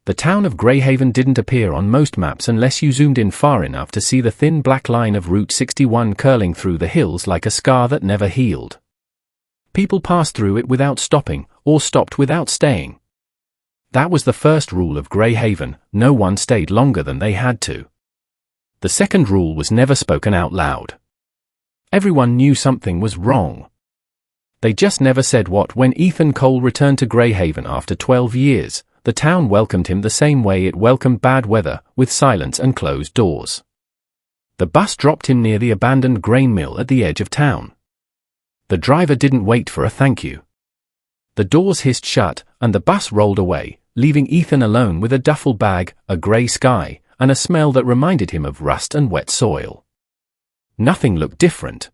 The town of Greyhaven didn't appear on most maps unless you zoomed in far enough to see the thin black line of Route 61 curling through the hills like a scar that never healed. People passed through it without stopping, or stopped without staying. That was the first rule of Greyhaven: no one stayed longer than they had to. The second rule was never spoken out loud. Everyone knew something was wrong. They just never said what. When Ethan Cole returned to Greyhaven after 12 years, the town welcomed him the same way it welcomed bad weather, with silence and closed doors. The bus dropped him near the abandoned grain mill at the edge of town. The driver didn't wait for a thank you. The doors hissed shut, and the bus rolled away, leaving Ethan alone with a duffel bag, a grey sky, and a smell that reminded him of rust and wet soil. Nothing looked different.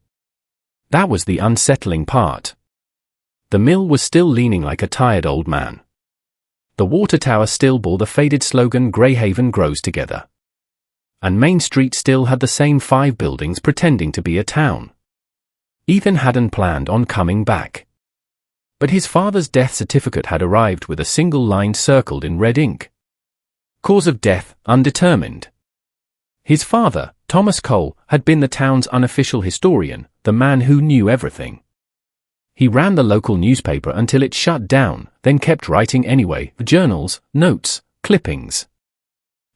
That was the unsettling part. The mill was still leaning like a tired old man. The water tower still bore the faded slogan "Greyhaven grows together." And Main Street still had the same 5 buildings pretending to be a town. Ethan hadn't planned on coming back. But his father's death certificate had arrived with a single line circled in red ink. Cause of death, undetermined. His father, Thomas Cole, had been the town's unofficial historian, the man who knew everything. He ran the local newspaper until it shut down, then kept writing anyway, journals, notes, clippings.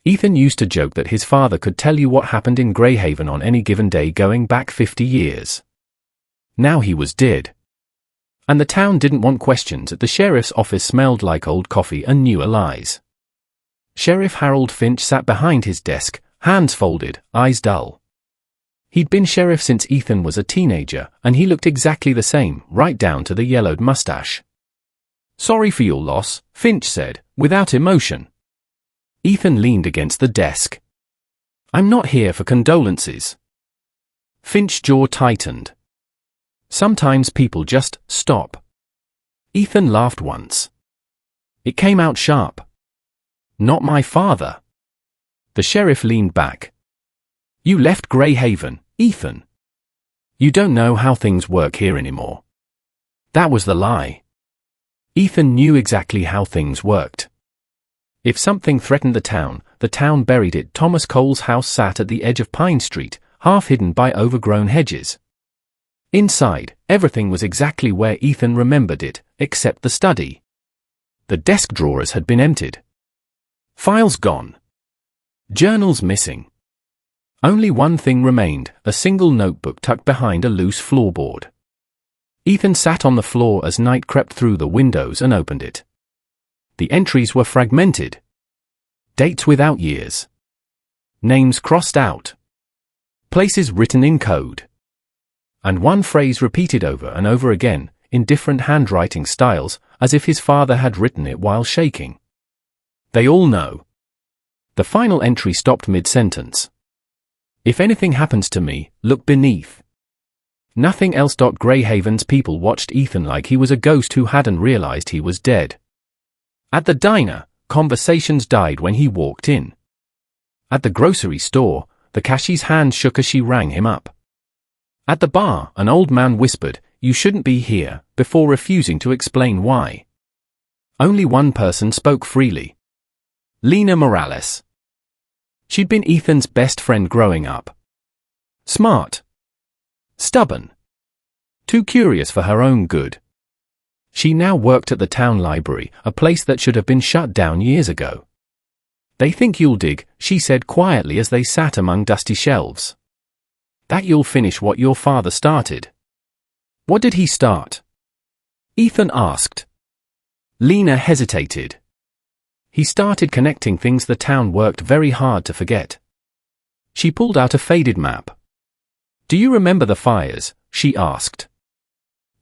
Ethan used to joke that his father could tell you what happened in Greyhaven on any given day going back 50 years. Now he was dead. And the town didn't want questions. The sheriff's office smelled like old coffee and newer lies. Sheriff Harold Finch sat behind his desk, hands folded, eyes dull. He'd been sheriff since Ethan was a teenager, and he looked exactly the same, right down to the yellowed mustache. "Sorry for your loss," Finch said, without emotion. Ethan leaned against the desk. "I'm not here for condolences." Finch's jaw tightened. Sometimes people just stop. Ethan laughed once. It came out sharp. "Not my father." The sheriff leaned back. "You left Greyhaven, Ethan. You don't know how things work here anymore." That was the lie. Ethan knew exactly how things worked. If something threatened the town buried it. Thomas Cole's house sat at the edge of Pine Street, half hidden by overgrown hedges. Inside, everything was exactly where Ethan remembered it, except the study. The desk drawers had been emptied. Files gone. Journals missing. Only one thing remained, a single notebook tucked behind a loose floorboard. Ethan sat on the floor as night crept through the windows and opened it. The entries were fragmented. Dates without years. Names crossed out. Places written in code. And one phrase repeated over and over again, in different handwriting styles, as if his father had written it while shaking. "They all know." The final entry stopped mid-sentence. "If anything happens to me, look beneath." Nothing else. Greyhaven's people watched Ethan like he was a ghost who hadn't realized he was dead. At the diner, conversations died when he walked in. At the grocery store, the cashier's hand shook as she rang him up. At the bar, an old man whispered, "You shouldn't be here," before refusing to explain why. Only one person spoke freely. Lena Morales. She'd been Ethan's best friend growing up. Smart. Stubborn. Too curious for her own good. She now worked at the town library, a place that should have been shut down years ago. "They think you'll dig," she said quietly as they sat among dusty shelves. "That you'll finish what your father started." "What did he start?" Ethan asked. Lena hesitated. "He started connecting things the town worked very hard to forget." She pulled out a faded map. "Do you remember the fires?" she asked.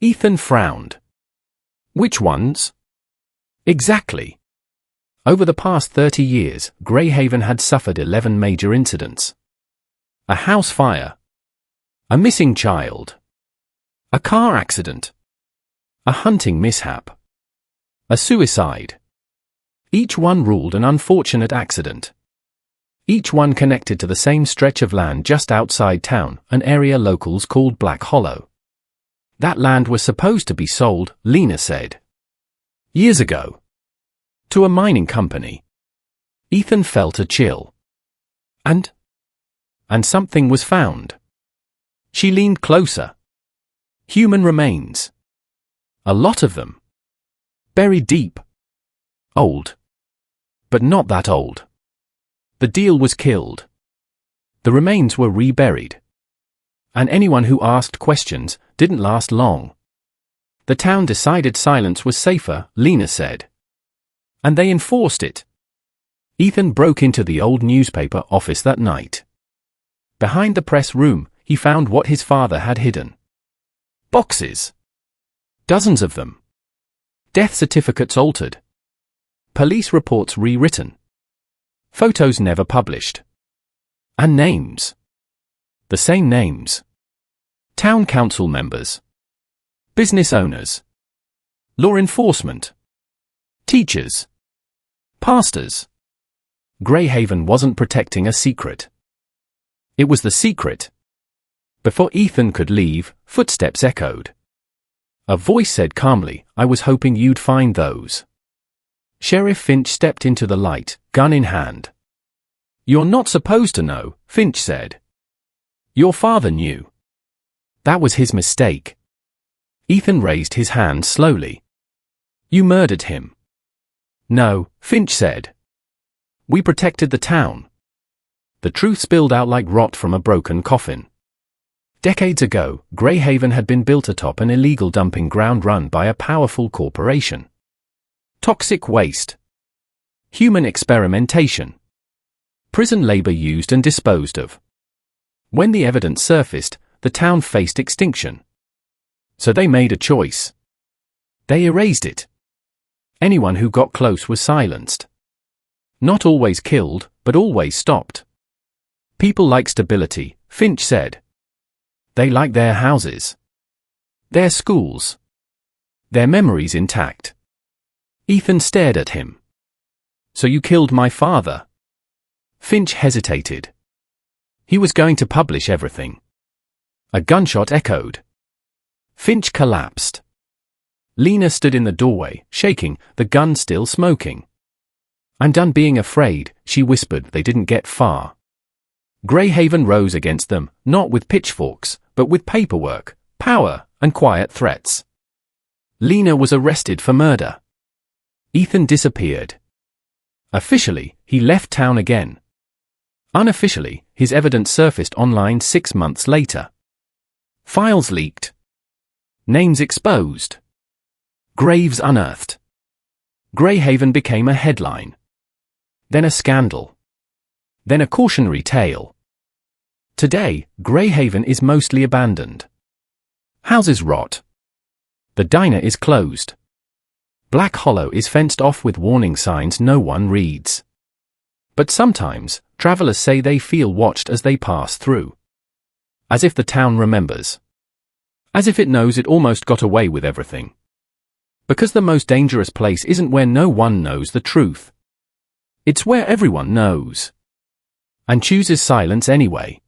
Ethan frowned. "Which ones?" "Exactly." Over the past 30 years, Greyhaven had suffered 11 major incidents. A house fire. A missing child. A car accident. A hunting mishap. A suicide. Each one ruled an unfortunate accident. Each one connected to the same stretch of land just outside town, an area locals called Black Hollow. That land was supposed to be sold, Lena said. Years ago. To a mining company. Ethan felt a chill. And something was found. She leaned closer. Human remains. A lot of them. Buried deep. Old. But not that old. The deal was killed. The remains were reburied. And anyone who asked questions didn't last long. The town decided silence was safer, Lena said. And they enforced it. Ethan broke into the old newspaper office that night. Behind the press room, he found what his father had hidden. Boxes. Dozens of them. Death certificates altered. Police reports rewritten. Photos never published. And names. The same names. Town council members. Business owners. Law enforcement. Teachers. Pastors. Greyhaven wasn't protecting a secret. It was the secret. Before Ethan could leave, footsteps echoed. A voice said calmly, "I was hoping you'd find those." Sheriff Finch stepped into the light, gun in hand. "You're not supposed to know," Finch said. "Your father knew. That was his mistake." Ethan raised his hand slowly. "You murdered him." "No," Finch said. "We protected the town." The truth spilled out like rot from a broken coffin. Decades ago, Greyhaven had been built atop an illegal dumping ground run by a powerful corporation. Toxic waste. Human experimentation. Prison labor used and disposed of. When the evidence surfaced, the town faced extinction. So they made a choice. They erased it. Anyone who got close was silenced. Not always killed, but always stopped. People like stability, Finch said. They like their houses. Their schools. Their memories intact. Ethan stared at him. "So you killed my father?" Finch hesitated. He was going to publish everything. A gunshot echoed. Finch collapsed. Lena stood in the doorway, shaking, the gun still smoking. "I'm done being afraid," she whispered. They didn't get far. Greyhaven rose against them, not with pitchforks, but with paperwork, power, and quiet threats. Lena was arrested for murder. Ethan disappeared. Officially, he left town again. Unofficially, his evidence surfaced online 6 months later. Files leaked. Names exposed. Graves unearthed. Greyhaven became a headline. Then a scandal. Then a cautionary tale. Today, Greyhaven is mostly abandoned. Houses rot. The diner is closed. Black Hollow is fenced off with warning signs no one reads. But sometimes, travelers say they feel watched as they pass through. As if the town remembers. As if it knows it almost got away with everything. Because the most dangerous place isn't where no one knows the truth. It's where everyone knows. And chooses silence anyway.